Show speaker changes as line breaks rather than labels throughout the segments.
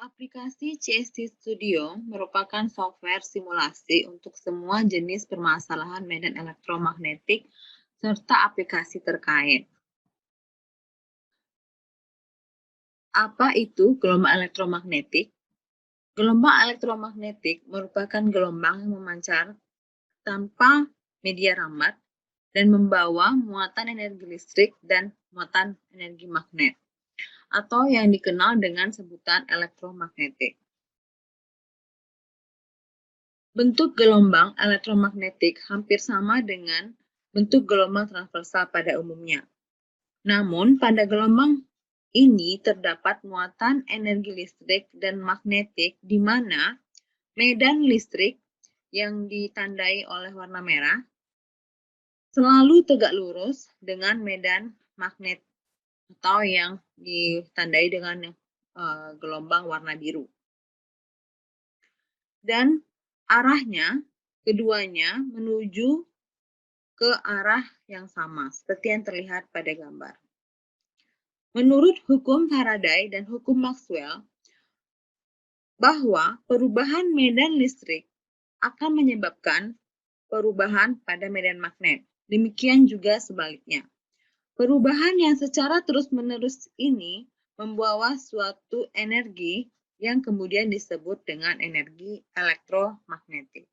Aplikasi CST Studio merupakan software simulasi untuk semua jenis permasalahan medan elektromagnetik serta aplikasi terkait. Apa itu gelombang elektromagnetik? Gelombang elektromagnetik merupakan gelombang yang memancar tanpa media rambat dan membawa muatan energi listrik dan muatan energi magnet, atau yang dikenal dengan sebutan elektromagnetik. Bentuk gelombang elektromagnetik hampir sama dengan bentuk gelombang transversal pada umumnya. Namun, pada gelombang ini terdapat muatan energi listrik dan magnetik di mana medan listrik yang ditandai oleh warna merah selalu tegak lurus dengan medan magnet atau yang ditandai dengan gelombang warna biru. Dan arahnya, keduanya menuju ke arah yang sama, seperti yang terlihat pada gambar. Menurut hukum Faraday dan hukum Maxwell, bahwa perubahan medan listrik akan menyebabkan perubahan pada medan magnet. Demikian juga sebaliknya. Perubahan yang secara terus-menerus ini membawa suatu energi yang kemudian disebut dengan energi elektromagnetik.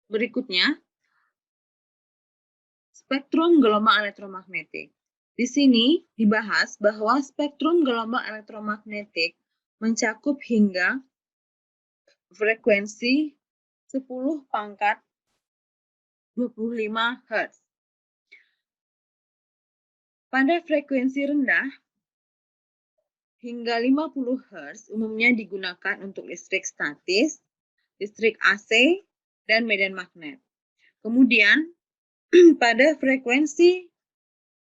Berikutnya, spektrum gelombang elektromagnetik. Di sini dibahas bahwa spektrum gelombang elektromagnetik mencakup hingga frekuensi 10 pangkat 25 Hz. Pada frekuensi rendah hingga 50 Hz umumnya digunakan untuk listrik statis, listrik AC, dan medan magnet. Kemudian pada frekuensi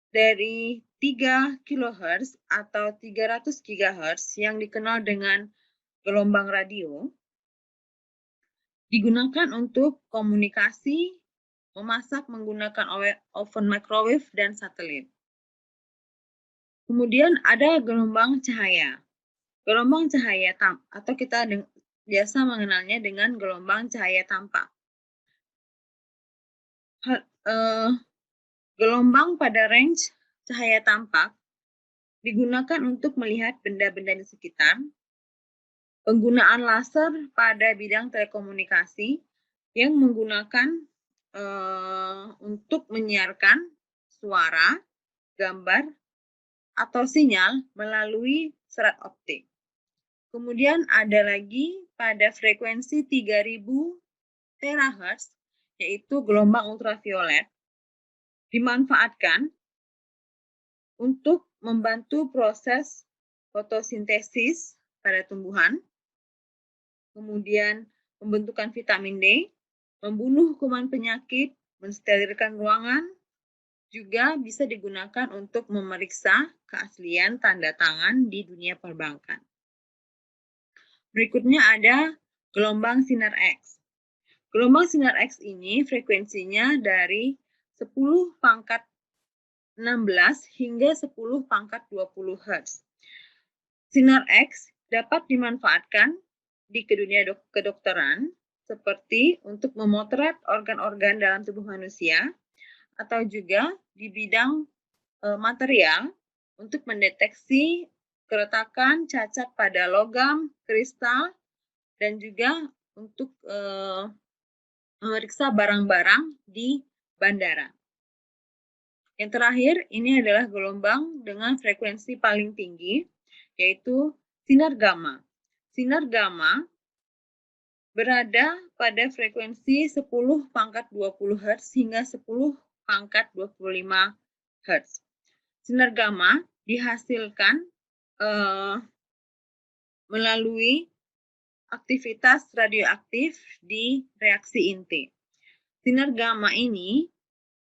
dari 3 kHz atau 300 GHz yang dikenal dengan gelombang radio digunakan untuk komunikasi, memasak menggunakan oven microwave dan satelit. Kemudian ada gelombang cahaya. Gelombang cahaya atau kita biasa mengenalnya dengan gelombang cahaya tampak. Gelombang pada range cahaya tampak digunakan untuk melihat benda-benda di sekitar. Penggunaan laser pada bidang telekomunikasi yang menggunakan untuk menyiarkan suara, gambar, atau sinyal melalui serat optik. Kemudian ada lagi pada frekuensi 3000 terahertz, yaitu gelombang ultraviolet, dimanfaatkan untuk membantu proses fotosintesis pada tumbuhan, kemudian pembentukan vitamin D, membunuh kuman penyakit, mensterilkan ruangan, juga bisa digunakan untuk memeriksa keaslian tanda tangan di dunia perbankan. Berikutnya ada gelombang sinar X. Gelombang sinar X ini frekuensinya dari 10 pangkat 16 hingga 10 pangkat 20 Hz. Sinar X dapat dimanfaatkan di dunia kedokteran seperti untuk memotret organ-organ dalam tubuh manusia atau juga di bidang material untuk mendeteksi keretakan, cacat pada logam, kristal, dan juga untuk memeriksa barang-barang di bandara. Yang terakhir, ini adalah gelombang dengan frekuensi paling tinggi, yaitu sinar gamma. Sinar gamma berada pada frekuensi 10 pangkat 20 Hz hingga 10 pangkat 25 Hz. Sinar gamma dihasilkan melalui aktivitas radioaktif di reaksi inti. Sinar gamma ini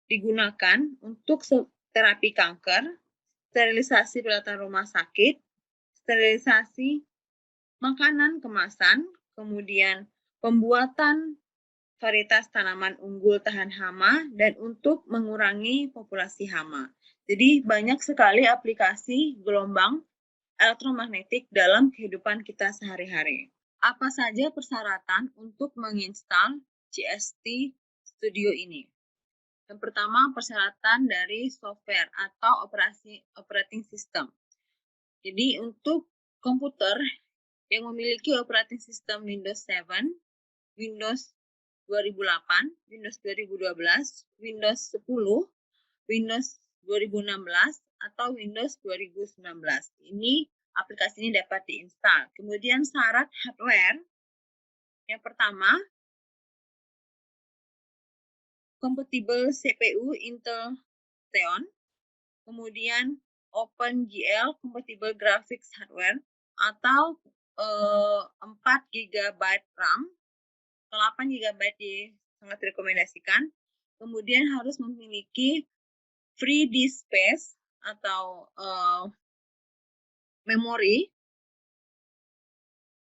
digunakan untuk terapi kanker, sterilisasi peralatan rumah sakit, sterilisasi makanan kemasan, kemudian pembuatan varietas tanaman unggul tahan hama, dan untuk mengurangi populasi hama. Jadi banyak sekali aplikasi gelombang elektromagnetik dalam kehidupan kita sehari-hari. Apa saja persyaratan untuk menginstal GST Studio ini? Yang pertama, persyaratan dari software atau operating system. Jadi untuk komputer yang memiliki operating system Windows 7, Windows 2008, Windows 2012, Windows 10, Windows 2016, atau Windows 2019. Ini aplikasi ini dapat diinstal. Kemudian syarat hardware. Yang pertama, kompatibel CPU Intel Xeon. Kemudian OpenGL compatible graphics hardware atau 4 GB RAM, 8 GB sangat direkomendasikan. Kemudian harus memiliki free disk space atau memori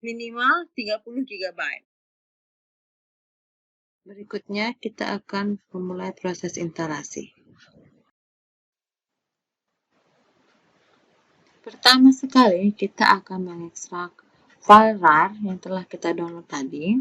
minimal 30 GB. Berikutnya kita akan memulai proses instalasi. Pertama sekali kita akan mengekstrak file RAR yang telah kita download tadi.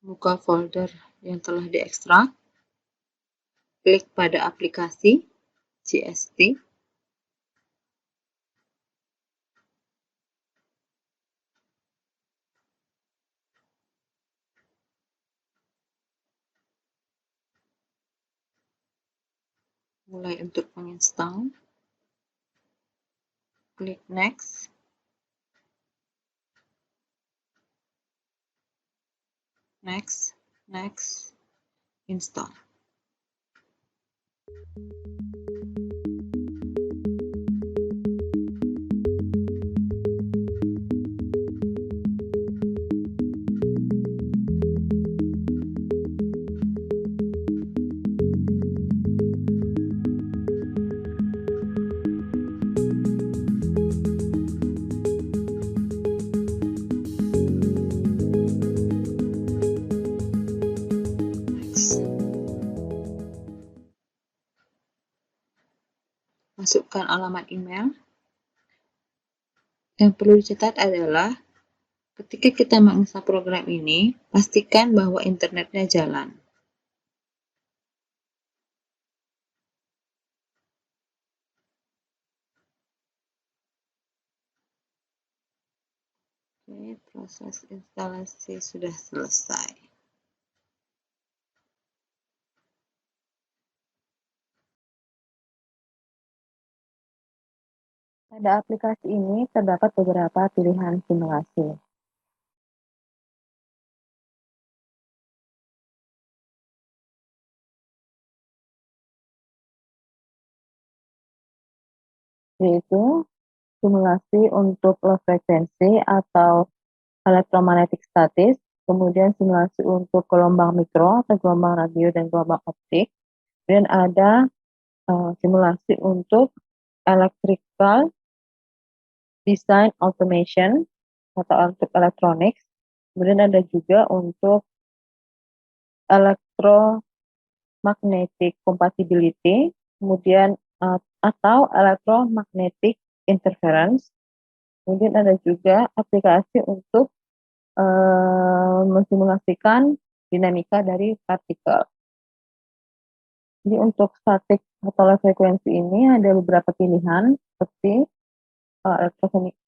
Buka folder yang telah diekstrak. Klik pada aplikasi GST. Mulai untuk menginstal. Klik next. Next, next, install. Masukkan alamat email. Yang perlu dicatat adalah ketika kita menginstal program ini, pastikan bahwa internetnya jalan. Oke, proses instalasi sudah selesai. Pada aplikasi ini terdapat beberapa pilihan simulasi. Yaitu simulasi untuk low frekuensi atau elektromagnetik statis, kemudian simulasi untuk gelombang mikro atau gelombang radio dan gelombang optik, dan ada simulasi untuk electrical design automation atau untuk electronics, kemudian ada juga untuk electromagnetic compatibility, kemudian atau electromagnetic interference, kemudian ada juga aplikasi untuk mensimulasikan dinamika dari partikel. Jadi untuk statik atau low frekuensi ini ada beberapa pilihan seperti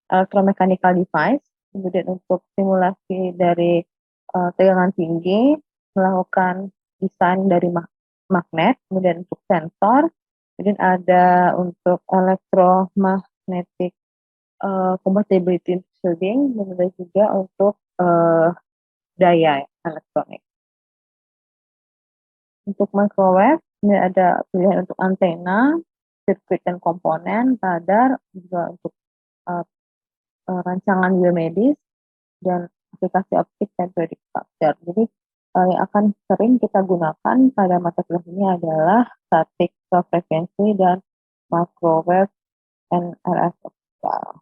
electromechanical device, kemudian untuk simulasi dari tegangan tinggi, melakukan desain dari magnet, kemudian untuk sensor, kemudian ada untuk electromagnetic compatibility shielding, dan ada juga untuk daya elektronik. Untuk microwave, ini ada pilihan untuk antena, sirkuit dan komponen, radar, juga untuk rancangan biomedis,
dan aplikasi dan predict structure. Jadi yang akan sering kita gunakan pada mata kuliah ini adalah static frekuensi dan microwave and RF optical.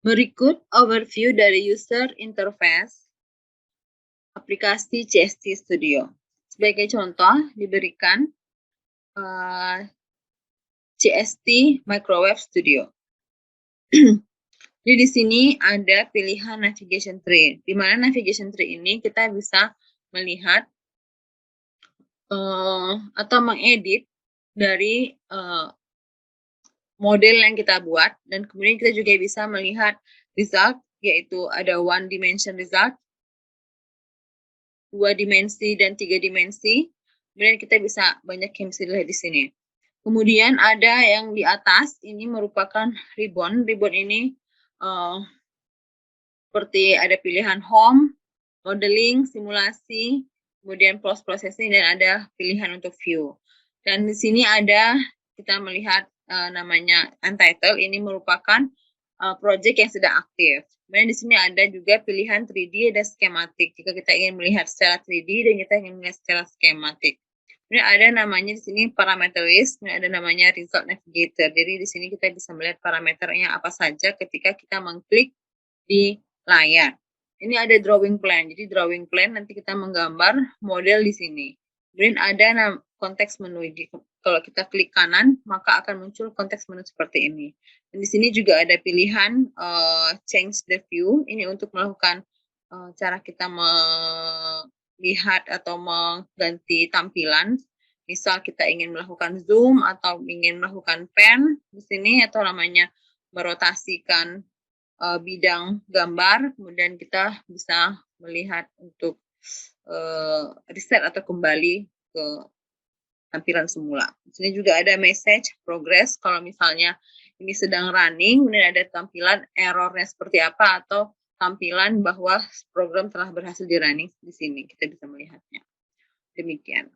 Berikut overview dari user interface aplikasi CST Studio. Sebagai contoh, diberikan CST Microwave Studio. Jadi di sini ada pilihan navigation tree, di mana navigation tree ini kita bisa melihat atau mengedit dari model yang kita buat, dan kemudian kita juga bisa melihat result, yaitu ada one dimension result, 2 dimensi dan 3 dimensi. Kemudian kita bisa banyak yang bisa dilihat di sini. Kemudian ada yang di atas, ini merupakan ribbon. Ribbon ini seperti ada pilihan home, modeling, simulasi, kemudian post processing, dan ada pilihan untuk view. Dan di sini ada, kita melihat namanya untitled, ini merupakan project yang sedang aktif. Kemudian di sini ada juga pilihan 3D dan skematik. Jika kita ingin melihat secara 3D dan kita ingin melihat secara skematik. Kemudian ada namanya di sini parameter list, dan ada namanya result navigator. Jadi di sini kita bisa melihat parameternya apa saja ketika kita mengklik di layar. Ini ada drawing plan. Jadi drawing plan nanti kita menggambar model di sini. Kemudian ada konteks menu. Kalau kita klik kanan, maka akan muncul konteks menu seperti ini. Dan di sini juga ada pilihan change the view. Ini untuk melakukan cara kita melihat atau mengganti tampilan. Misal kita ingin melakukan zoom atau ingin melakukan pan di sini, atau namanya merotasikan bidang gambar, kemudian kita bisa melihat untuk reset atau kembali ke tampilan semula. Di sini juga ada message progress, kalau misalnya ini sedang running, kemudian ada tampilan errornya seperti apa, atau tampilan bahwa program telah berhasil di running, di sini kita bisa melihatnya. Demikian.